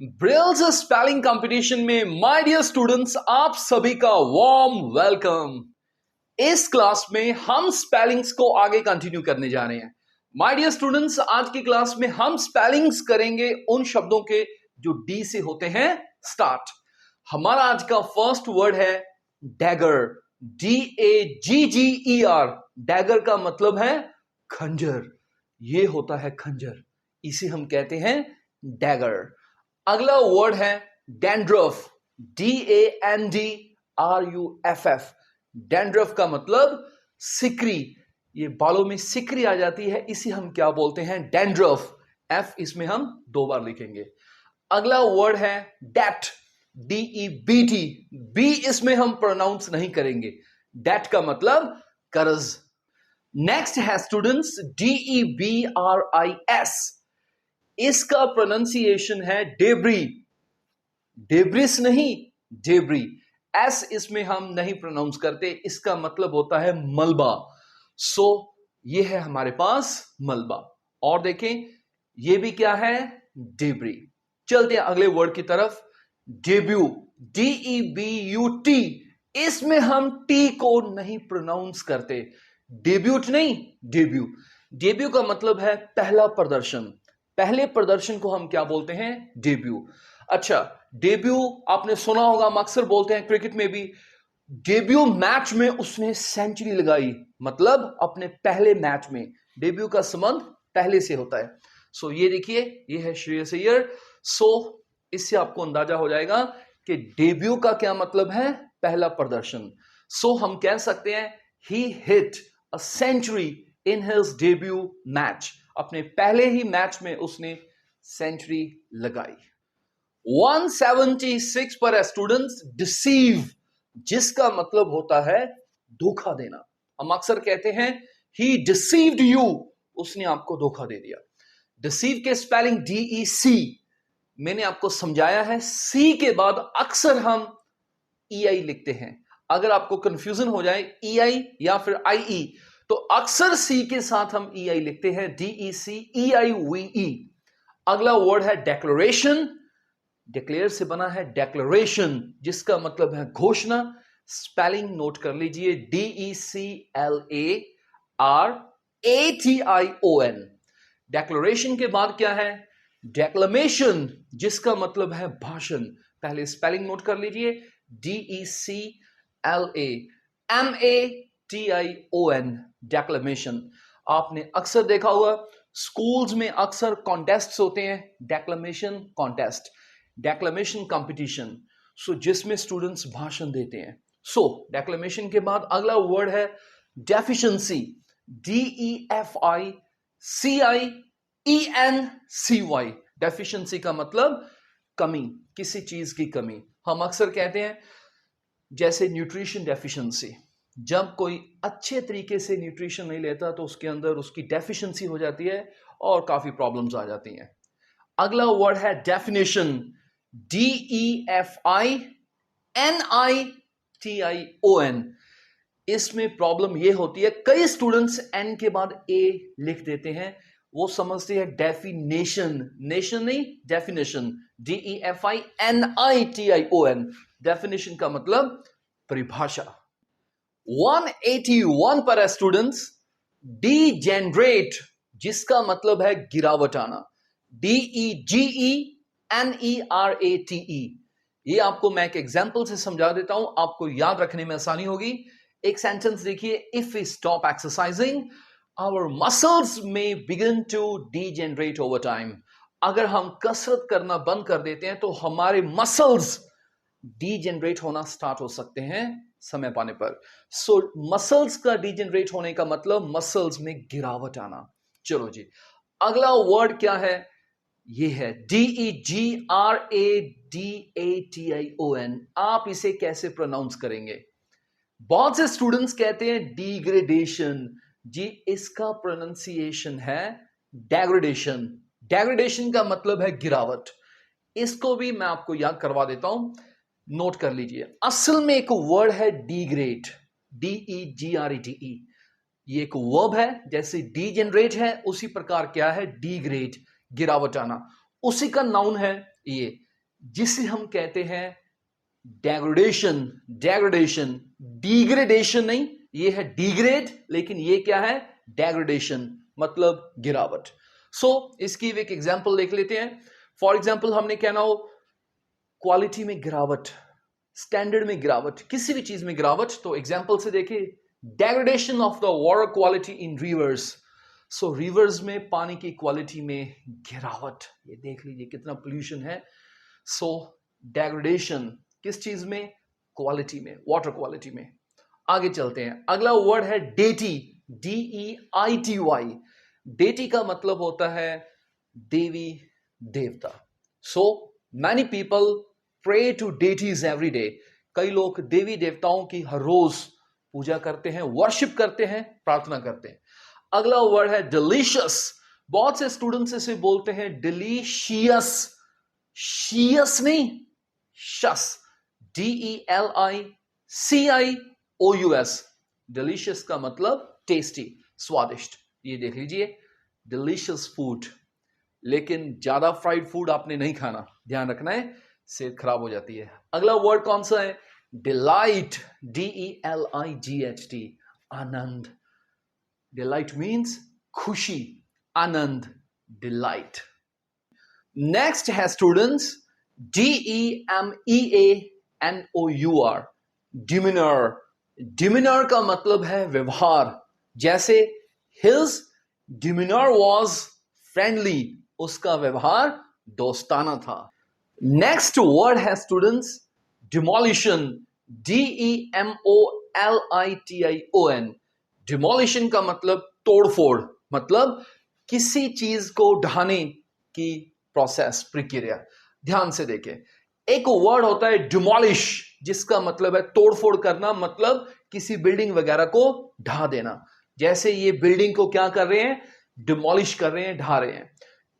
ब्रिल्स spelling competition में my dear students आप सभी का वार्म वेलकम। इस क्लास में हम स्पेलिंग्स को आगे कंटिन्यू करने जा रहे हैं। माय डियर स्टूडेंट्स, आज की क्लास में हम स्पेलिंग्स करेंगे उन शब्दों के जो डी से होते हैं स्टार्ट। हमारा आज का फर्स्ट वर्ड है डैगर, DAGGER। डैगर का मतलब है खंजर, ये होता है खंजर, इसे हम कहते हैं डैगर। अगला वर्ड है डैंड्रफ, DANDRUFF। डैंड्रफ का मतलब सिकरी, ये बालों में सिकरी आ जाती है, इसे हम क्या बोलते हैं? डैंड्रफ। एफ इसमें हम 2 बार लिखेंगे। अगला वर्ड है डैट, DEBT। बी इसमें हम प्रोनाउंस नहीं करेंगे, डैट का मतलब कर्ज। नेक्स्ट है स्टूडेंट्स DEBRIS। इसका प्रोनाउंसिएशन है डेब्री, डेब्रिस नहीं, डेब्री। एस इसमें हम नहीं प्रोनाउंस करते, इसका मतलब होता है मलबा। सो ये है हमारे पास मलबा। और देखें ये भी क्या है? डेब्री। चलते हैं अगले वर्ड की तरफ, डेब्यू, DEBUT। इसमें हम टी को नहीं प्रोनाउंस करते, डेब्यूट नहीं, डेब्यू। डेब्यू का मतलब है पहला प्रदर्शन, पहले प्रदर्शन को हम क्या बोलते हैं? डेब्यू। अच्छा, डेब्यू आपने सुना होगा, हम अक्सर बोलते हैं क्रिकेट में भी, डेब्यू मैच में उसने सेंचुरी लगाई, मतलब अपने पहले मैच में। डेब्यू का संबंध पहले से होता है। सो ये देखिए, ये है श्रेयस अय्यर। सो इससे आपको अंदाजा हो जाएगा कि डेब्यू का क्या मतलब है? पहला प्रदर्शन। सो हम कह सकते हैं he hit a century in his debut match. अपने पहले ही मैच में उसने सेंचुरी लगाई। 176 पर है स्टूडेंट्स डिसीव, जिसका मतलब होता है धोखा देना। हम अक्सर कहते हैं ही डिसीव्ड यू, उसने आपको धोखा दे दिया। डिसीव के स्पेलिंग DEC, मैंने आपको समझाया है। सी के बाद अक्सर हम EI लिखते हैं। अगर आपको कंफ्यूजन हो जाए EI या फिर IE, तो अक्सर सी के साथ हम EI लिखते हैं, DECEIVE। अगला वर्ड है डेक्लेरेशन। डिक्लेयर से बना है डेक्लेरेशन, जिसका मतलब है घोषणा। स्पेलिंग नोट कर लीजिए, DECLARATION। डेक्लेरेशन के बाद क्या है? डेक्लेमेशन, जिसका मतलब है भाषण। पहले स्पेलिंग नोट कर लीजिए, DECLAMATION, डेक्लेमेशन। आपने अक्सर देखा होगा स्कूल्स में अक्सर कॉन्टेस्ट्स होते हैं, डेक्लेमेशन कॉन्टेस्ट, डेक्लेमेशन कंपटीशन, सो जिसमें स्टूडेंट्स भाषण देते हैं। सो डेक्लेमेशन के बाद अगला वर्ड है डेफिशिएंसी, DEFICIENCY। डेफिशिएंसी का मतलब कमी, किसी चीज की कमी। हम अक्सर कहते हैं जैसे न्यूट्रिशन डेफिशिएंसी, जब कोई अच्छे तरीके से न्यूट्रिशन नहीं लेता तो उसके अंदर उसकी डेफिशिएंसी हो जाती है और काफी प्रॉब्लम्स आ जाती हैं। अगला वर्ड है डेफिनेशन, DEFINITION। इसमें प्रॉब्लम यह होती है, कई स्टूडेंट्स एन के बाद ए लिख देते हैं, वो समझते हैं डेफिनेशन, नेशन नहीं, डेफिनेशन। DEFINITION, डेफिनेशन का मतलब परिभाषा। 181 पर है स्टूडेंट्स डीजेनरेट, जिसका मतलब है गिरावट आना, DEGENERATE। ये आपको मैं एक एग्जांपल से समझा देता हूं, आपको याद रखने में आसानी होगी। एक सेंटेंस देखिए, if we stop exercising our muscles may begin to degenerate over time. अगर हम कसरत करना बंद कर देते हैं तो हमारे मसल्स डीजेनरेट होना स्टार्ट हो सकते हैं समय पाने पर। सो मसल्स का डीजेनरेट होने का मतलब मसल्स में गिरावट आना। चलो जी, अगला वर्ड क्या है? ये है DEGRADATION। आप इसे कैसे प्रोनाउंस करेंगे? बहुत से स्टूडेंट्स कहते हैं डिग्रेडेशन, जी इसका प्रोनाउंसिएशन है डेग्रेडेशन। डेग्रेडेशन का मतलब है गिरावट। इसको भी मैं आपको याद करवा देता हूं, नोट कर लीजिए। असल में एक वर्ड है डीग्रेड, DEGRADE। ये एक वर्ब है, जैसे डीजेनरेट है उसी प्रकार क्या है? डीग्रेड, गिरावट आना। उसी का नाउन है ये, जिसे हम कहते हैं डेग्रेडेशन। डेग्रेडेशन, डिग्रेडेशन नहीं, ये है डिग्रेड, लेकिन ये क्या है? डेग्रेडेशन, मतलब गिरावट। सो इसकी एक एग्जांपल देख लेते हैं। फॉर एग्जांपल हमने कहना हो क्वालिटी में गिरावट, स्टैंडर्ड में गिरावट, किसी भी चीज में गिरावट, तो एग्जांपल से देखिए, degradation of the water quality in rivers. So rivers में पानी की क्वालिटी में गिरावट, ये देख लीजिए कितना पोल्यूशन है। सो डेग्रेडेशन किस चीज में? क्वालिटी में, वाटर क्वालिटी में। आगे चलते हैं, अगला वर्ड है डेटी, DEITY। डेटी का मतलब होता है देवी देवता। So many people pray to deities every day. कई लोग देवी देवताओं की हर रोज पूजा करते हैं, वर्शिप करते हैं, प्रार्थना करते हैं। अगला वर्ड है डिलीशियस। बहुत से स्टूडेंट्स इसे बोलते हैं डिलीशियस, शियस नहीं, शस, DELICIOUS। डिलीशियस का मतलब टेस्टी, स्वादिष्ट। ये देख लीजिए, डिलीशियस फूड। लेकिन ज्यादा फ्राइड फूड आपने नहीं खाना, ध्यान रखना है, सेहत खराब हो जाती है। अगला वर्ड कौन सा है? डिलाइट, DELIGHT, आनंद। डिलाइट मीन्स खुशी, आनंद, डिलाइट। नेक्स्ट है स्टूडेंट्स DEMEANOUR, डिमिनर। डिमिनर का मतलब है व्यवहार। जैसे हिज डिमिनर वॉज फ्रेंडली, उसका व्यवहार दोस्ताना था। नेक्स्ट वर्ड है स्टूडेंट्स डिमोलिशन, DEMOLITION। डिमोलिशन का मतलब तोड़फोड़, मतलब किसी चीज को ढाने की प्रोसेस, प्रक्रिया। ध्यान से देखें, एक वर्ड होता है डिमोलिश, जिसका मतलब है तोड़फोड़ करना, मतलब किसी बिल्डिंग वगैरह को ढा देना। जैसे ये बिल्डिंग को क्या कर रहे हैं? डिमोलिश कर रहे हैं, ढा रहे हैं।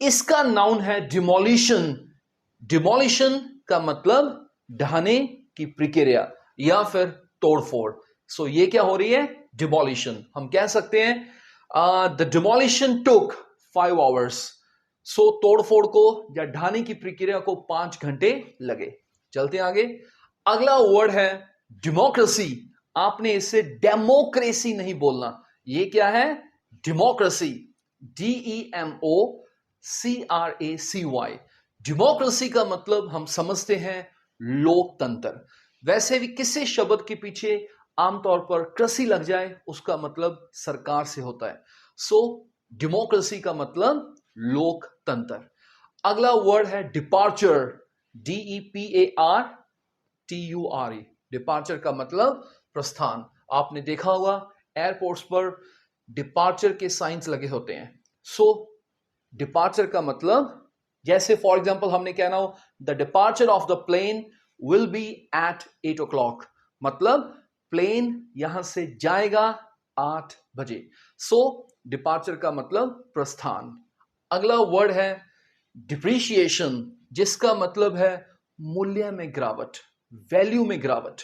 इसका नाउन है डिमोलिशन। डिमोलिशन का मतलब ढाने की प्रक्रिया या फिर तोड़फोड़। सो ये क्या हो रही है? डिमोलिशन। हम कह सकते हैं द डिमोलिशन टुक 5 hours। सो तोड़फोड़ को या ढाने की प्रक्रिया को 5 घंटे लगे। चलते हैं आगे। अगला वर्ड है डेमोक्रेसी। आपने इसे डेमोक्रेसी नहीं बोलना, ये क्या है? Democracy, DEMOCRACY। डेमोक्रेसी का मतलब हम समझते हैं लोकतंत्र। वैसे भी किसी शब्द के पीछे आमतौर पर कृषि लग जाए, उसका मतलब सरकार से होता है। सो डेमोक्रेसी का मतलब लोकतंत्र। अगला वर्ड है डिपार्चर, DEPARTURE। डिपार्चर का मतलब प्रस्थान। आपने देखा होगा एयरपोर्ट्स पर डिपार्चर के साइंस लगे होते हैं। सो डिपार्चर का मतलब, जैसे फॉर एग्जांपल हमने कहना हो the departure of the plane will be at 8 o'clock, मतलब प्लेन यहां से जाएगा 8 बजे। सो डिपार्चर का मतलब प्रस्थान। अगला वर्ड है डिप्रिशिएशन, जिसका मतलब है मूल्य में गिरावट, वैल्यू में गिरावट।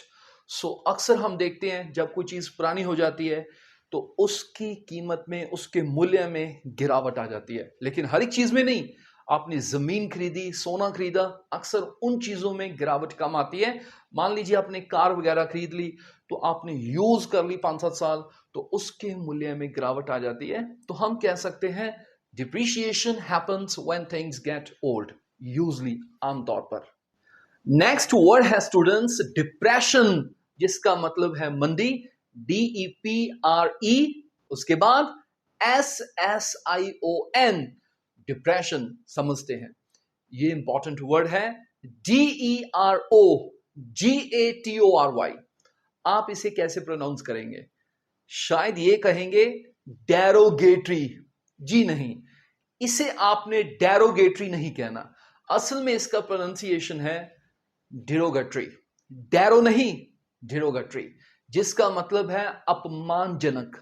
सो अक्सर हम देखते हैं जब कोई चीज पुरानी हो जाती है तो उसकी कीमत में, उसके मूल्य में गिरावट आ जाती है। लेकिन हर एक चीज में नहीं। आपने जमीन खरीदी, सोना खरीदा, अक्सर उन चीजों में गिरावट कम आती है। मान लीजिए आपने कार वगैरह खरीद ली, तो आपने यूज कर ली 5-7 साल, तो उसके मूल्य में गिरावट आ जाती है। तो हम कह सकते हैं depreciation happens when things get old, usually, आमतौर पर। नेक्स्ट वर्ड है स्टूडेंट्स डिप्रेशन, जिसका मतलब है मंदी, DEPRE, उसके बाद SSION, डिप्रेशन समझते हैं। ये इंपॉर्टेंट वर्ड है DEROGATORY। आप इसे कैसे प्रोनाउंस करेंगे? शायद ये कहेंगे डेरोगेटरी, जी नहीं, इसे आपने डेरोगेटरी नहीं कहना। असल में इसका प्रोनाउंसिएशन है डिरोगेटरी। डेरो नहीं, डिरोगेटरी, जिसका मतलब है अपमानजनक,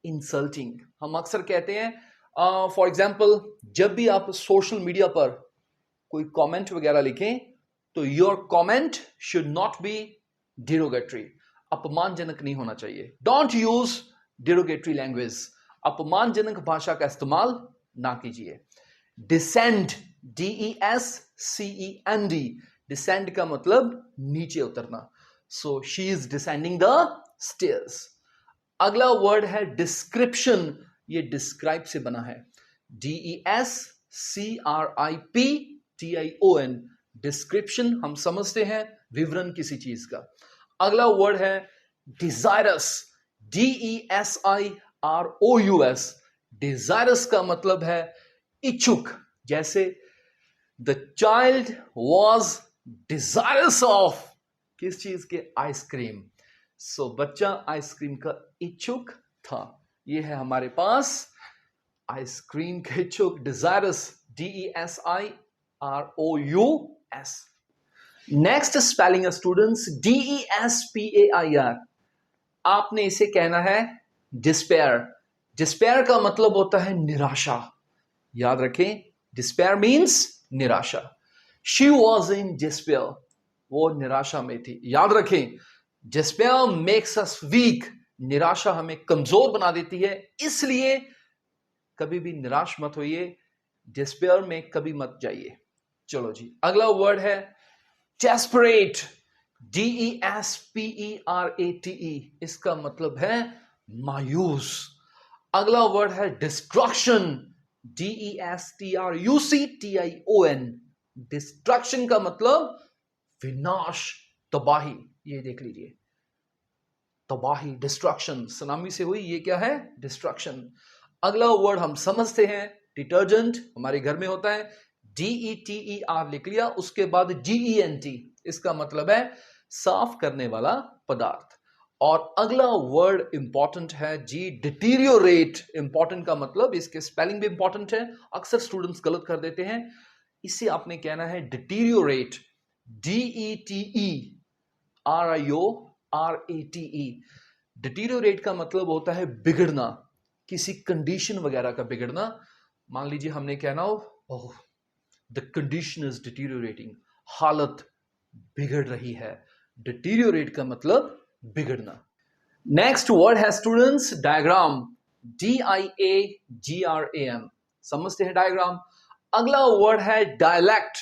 इंसल्टिंग। हम अक्सर कहते हैं फॉर एग्जाम्पल, जब भी आप सोशल मीडिया पर कोई कमेंट वगैरह लिखें तो your comment should not be derogatory, अपमानजनक नहीं होना चाहिए। डोंट यूज डिरोगेटरी लैंग्वेज, अपमानजनक भाषा का इस्तेमाल ना कीजिए। डिसेंट, DESCEND, डिसेंड का मतलब नीचे उतरना। So she is descending the stairs. अगला वर्ड है डिस्क्रिप्शन, ये डिस्क्राइब से बना है, DESCRIPTION, डिस्क्रिप्शन हम समझते हैं विवरण किसी चीज का। अगला वर्ड है डिजायरस, DESIROUS, डिजायरस का मतलब है इच्छुक। जैसे the child was desirous of, किस चीज के? आइसक्रीम। सो बच्चा आइसक्रीम का इच्छुक था। ये है हमारे पास आइसक्रीम के इच्छुक, desirous, DESIROUS। Next spelling students, DESPAIR, आपने इसे कहना है डिस्पेयर। डिस्पेयर का मतलब होता है निराशा। याद रखें, डिस्पेयर मीन्स निराशा। शी वॉज इन डिस्पेयर, वो निराशा में थी। याद रखें, डिस्पेयर मेक्स अस वीक, निराशा हमें कमजोर बना देती है, इसलिए कभी भी निराश मत होइए, डिस्पेयर में कभी मत जाइए। चलो जी, अगला वर्ड है डेस्परेट, DESPERATE, इसका मतलब है मायूस। अगला वर्ड है डिस्ट्रक्शन, DESTRUCTION, डिस्ट्रक्शन का मतलब विनाश, तबाही। ये देख लीजिए, तबाही, डिस्ट्रक्शन, सुनामी से हुई, ये क्या है? डिस्ट्रक्शन। अगला वर्ड हम समझते हैं, डिटर्जेंट, हमारे घर में होता है, DETER लिख लिया, उसके बाद GENT, इसका मतलब है साफ करने वाला पदार्थ। और अगला वर्ड इंपॉर्टेंट है जी, डिटीरियोरेट। इंपॉर्टेंट का मतलब, इसके स्पेलिंग भी इंपॉर्टेंट है, अक्सर स्टूडेंट्स गलत कर देते हैं। इसे आपने कहना है डिटीरियोरेट, DETERIORATE। डिटीरियोरेट का मतलब होता है बिगड़ना, किसी कंडीशन वगैरह का बिगड़ना। मान लीजिए हमने कहना हो, ओह द कंडीशन इज डिटीरियोरेटिंग, हालत बिगड़ रही है। डिटीरियोरेट का मतलब बिगड़ना। नेक्स्ट वर्ड है स्टूडेंट्स डायग्राम, DIAGRAM, समझते हैं डायग्राम। अगला वर्ड है डायलेक्ट,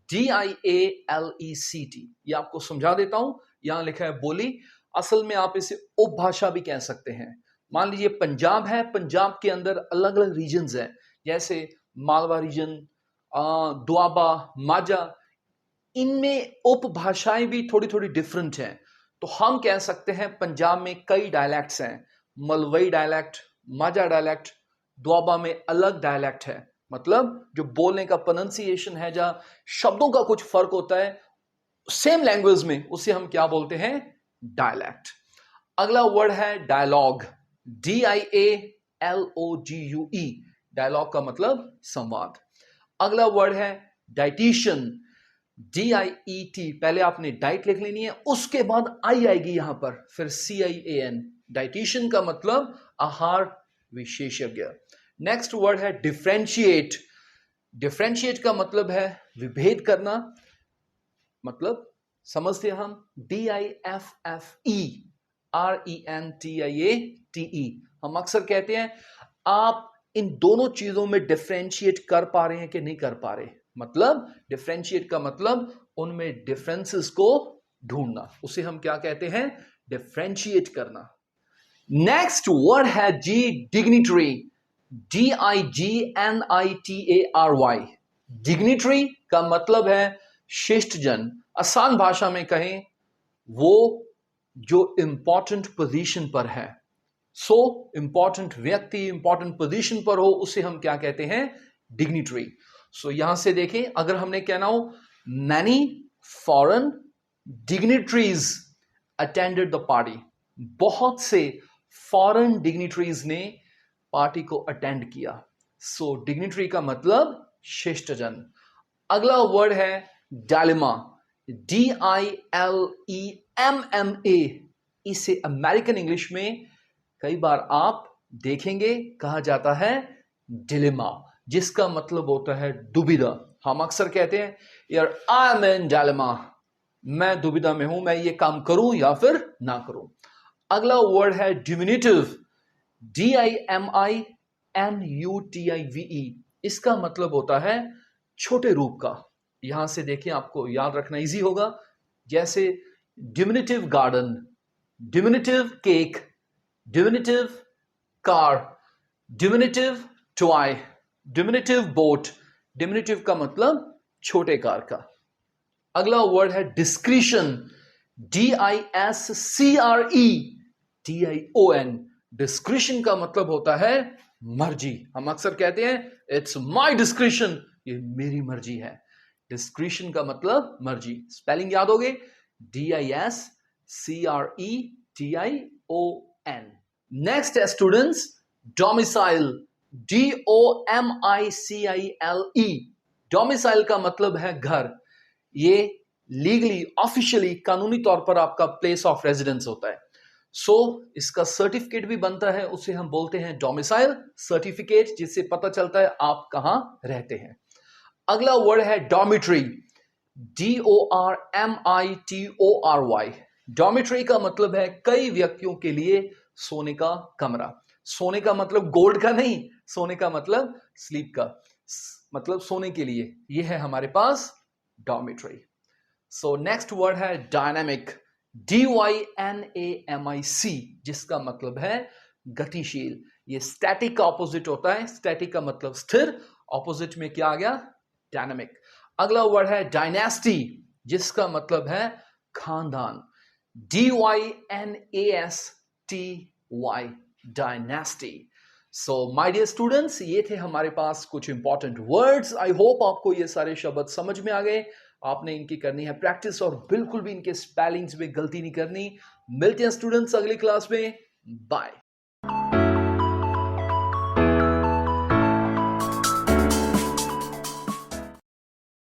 DIALECT, ये आपको समझा देता हूं। यहां लिखा है बोली, असल में आप इसे उपभाषा भी कह सकते हैं। मान लीजिए पंजाब है, पंजाब के अंदर अलग अलग रीजन्स हैं, जैसे मालवा रीजन, दुआबा, माझा, इनमें उपभाषाएं भी थोड़ी थोड़ी डिफरेंट हैं। तो हम कह सकते हैं पंजाब में कई डायलैक्ट्स हैं, मलवई डायलैक्ट, माझा डायलैक्ट, दुआबा में अलग डायलैक्ट है। मतलब जो बोलने का प्रोनाउंसिएशन है, जहां शब्दों का कुछ फर्क होता है सेम लैंग्वेज में, उसे हम क्या बोलते हैं? डायलैक्ट। अगला वर्ड है डायलॉग, DIALOGUE, डायलॉग का मतलब संवाद। अगला वर्ड है डाइटिशियन, DIET, पहले आपने डाइट लिख लेनी है, उसके बाद आई आएगी यहां पर, फिर CIAN, डाइटिशियन का मतलब आहार विशेषज्ञ। नेक्स्ट वर्ड है डिफरेंशिएट, डिफरेंशिएट का मतलब है विभेद करना, मतलब समझते हैं हम, DIFFERENTIATE, हम अक्सर कहते हैं आप इन दोनों चीजों में डिफरेंशिएट कर पा रहे हैं कि नहीं कर पा रहे। मतलब डिफरेंशिएट का मतलब उनमें डिफरेंसेस को ढूंढना, उसे हम क्या कहते हैं? डिफरेंशिएट करना। नेक्स्ट वर्ड है जी डिग्निटरी, DIGNITARY, डिग्निटरी का मतलब है शिष्टजन। आसान भाषा में कहें, वो जो इंपॉर्टेंट पोजीशन पर है, सो इंपॉर्टेंट व्यक्ति इंपॉर्टेंट पोजीशन पर हो, उसे हम क्या कहते हैं? डिग्निटरी। सो यहां से देखें, अगर हमने कहना हो many foreign dignitaries attended the party, बहुत से फॉरेन डिग्निटरीज ने पार्टी को अटेंड किया। सो डिग्निटरी का मतलब शिष्टजन। अगला वर्ड है डायलेमा, DILEMMA, इसे अमेरिकन इंग्लिश में कई बार आप देखेंगे कहा जाता है डिलेमा, जिसका मतलब होता है दुविधा। हम अक्सर कहते हैं यार आई एम इन डायलेमा, मैं दुविधा में हूं, मैं ये काम करूं या फिर ना करूं। अगला वर्ड है डिमिनिटिव, DIMINUTIVE, इसका मतलब होता है छोटे रूप का। यहां से देखिए, आपको याद रखना इजी होगा। जैसे diminutive garden, diminutive cake, diminutive car, diminutive toy, diminutive boat. Diminutive का मतलब छोटे कार का। अगला वर्ड है डिस्क्रिशन, DISCRE, DION। डिस्क्रिशन का मतलब होता है मर्जी। हम अक्सर कहते हैं इट्स माय डिस्क्रिशन, ये मेरी मर्जी है। डिस्क्रिशन का मतलब मर्जी। स्पेलिंग याद होगे, DISCRETION। नेक्स्ट है स्टूडेंट्स डोमिसाइल, DOMICILE। डोमिसाइल का मतलब है घर। ये लीगली, ऑफिशियली, कानूनी तौर पर आपका प्लेस ऑफ रेजिडेंस होता है। इसका सर्टिफिकेट भी बनता है, उसे हम बोलते हैं डोमिसाइल सर्टिफिकेट, जिससे पता चलता है आप कहां रहते हैं। अगला वर्ड है डॉर्मिटरी, DORMITORY। डॉर्मिटरी का मतलब है कई व्यक्तियों के लिए सोने का कमरा। सोने का मतलब गोल्ड का नहीं, सोने का मतलब स्लीप का, मतलब सोने के लिए। यह है हमारे पास डॉर्मिटरी। नेक्स्ट वर्ड है डायनामिक, DYNAMIC, जिसका मतलब है गतिशील। ये स्टैटिक का ऑपोजिट होता है। स्टैटिक का मतलब स्थिर, ऑपोजिट में क्या आ गया, डायनामिक। अगला वर्ड है डायनेस्टी, जिसका मतलब है खानदान, DYNASTY, dynasty. My dear students, ये थे हमारे पास कुछ इंपॉर्टेंट वर्ड्स। आई होप आपको ये सारे शब्द समझ में आ गए। आपने इनकी करनी है प्रैक्टिस और बिल्कुल भी इनके स्पेलिंग्स में गलती नहीं करनी। मिलते हैं स्टूडेंट्स अगली क्लास में। बाय।